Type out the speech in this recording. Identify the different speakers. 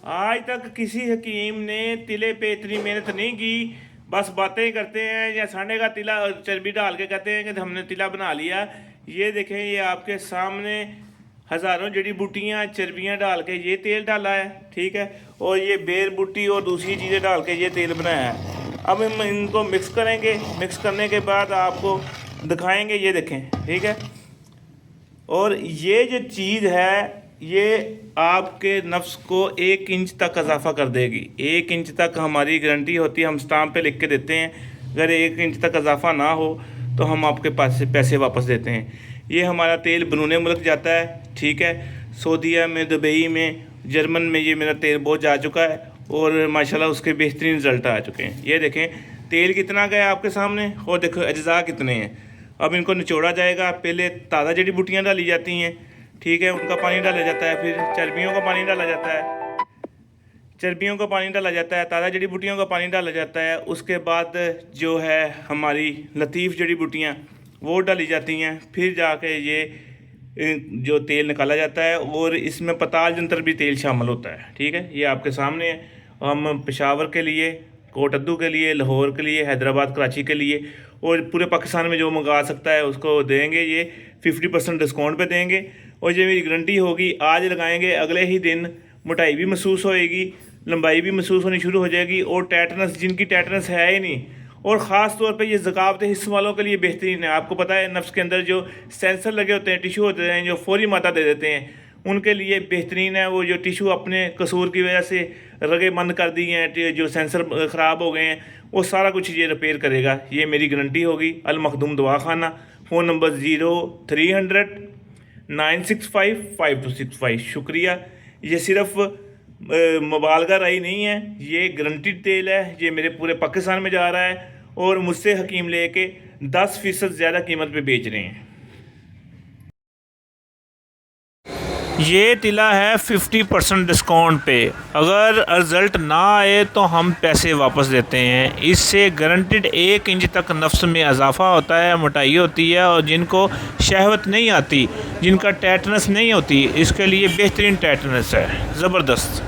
Speaker 1: आज तक किसी हकीम ने तिले पे इतनी मेहनत नहीं की। बस बातें करते हैं या सांडे का तिला चर्बी डाल के कहते हैं कि हमने तिला बना लिया। ये देखें, ये आपके सामने हज़ारों जड़ी बूटियाँ चर्बियाँ डाल के ये तेल डाला है, ठीक है। और ये बेर बूटी और दूसरी चीज़ें डाल के ये तेल बनाया है। अब हम इनको मिक्स करेंगे। मिक्स करने के बाद आपको दिखाएंगे, ये देखें, ठीक है। और ये जो चीज़ है ये आपके नफ्स को 1 इंच तक इजाफा कर देगी। 1 इंच तक हमारी गारंटी होती है, हम स्टाम्प पे लिख के देते हैं। अगर 1 इंच तक इजाफा ना हो तो हम आपके पास से पैसे वापस देते हैं। ये हमारा तेल बरूने मुल्क जाता है, ठीक है। सऊदीया में, दुबई में, जर्मन में ये मेरा तेल बहुत जा चुका है और माशाल्लाह उसके बेहतरीन रिज़ल्ट आ चुके हैं। ये देखें तेल कितना गया आपके सामने, और देखो अज्जा कितने हैं। अब इनको निचोड़ा जाएगा। पहले ताज़ा जड़ी बूटियाँ डाली जाती हैं, ठीक है, उनका पानी डाला जाता है। फिर चर्बियों का पानी डाला जाता है, चर्बियों का पानी डाला जाता है, ताज़ा जड़ी बूटियों का पानी डाला जाता है। उसके बाद जो है हमारी लतीफ़ जड़ी बूटियाँ वो डाली जाती हैं। फिर जाके ये जो तेल निकाला जाता है और इसमें पताल जंतर भी तेल शामिल होता है, ठीक है। ये आपके सामने है। हम पेशावर के लिए, कोटद्दू के लिए, लाहौर के लिए, हैदराबाद, कराची के लिए और पूरे पाकिस्तान में जो मंगा सकता है उसको देंगे। ये 50% डिस्काउंट पे देंगे और ये मेरी गारंटी होगी। आज लगाएंगे, अगले ही दिन मोटाई भी महसूस होएगी, लंबाई भी महसूस होनी शुरू हो जाएगी। और टेटनस, जिनकी टेटनस है ही नहीं, और ख़ास तौर पे ये ज़कावत हिस्से वालों के लिए बेहतरीन है। आपको पता है नफ्स के अंदर जो सेंसर लगे होते हैं, टिशू होते हैं जो फौरी मादा दे देते हैं, उनके लिए बेहतरीन है। वो जो टिशू अपने कसूर की वजह से रगे बंद कर दी हैं, जो सेंसर ख़राब हो गए हैं, वो सारा कुछ ये रिपेयर करेगा। ये मेरी गारंटी होगी। अल मखदूम दवाखाना, फ़ोन नंबर 0300 965 5265। शुक्रिया। ये सिर्फ मुबालगा राई नहीं है, ये गारंटीड तेल है। ये मेरे पूरे पाकिस्तान में जा रहा है और मुझसे हकीम लेके 10% ज़्यादा कीमत पे बेच रहे हैं। ये तिला है 50% डिस्काउंट पे। अगर रिज़ल्ट ना आए तो हम पैसे वापस देते हैं। इससे गारंटेड 1 इंच तक नफ्स में इजाफा होता है, मोटाई होती है। और जिनको शहवत नहीं आती, जिनका टेटनस नहीं होती, इसके लिए बेहतरीन टेटनस है, ज़बरदस्त।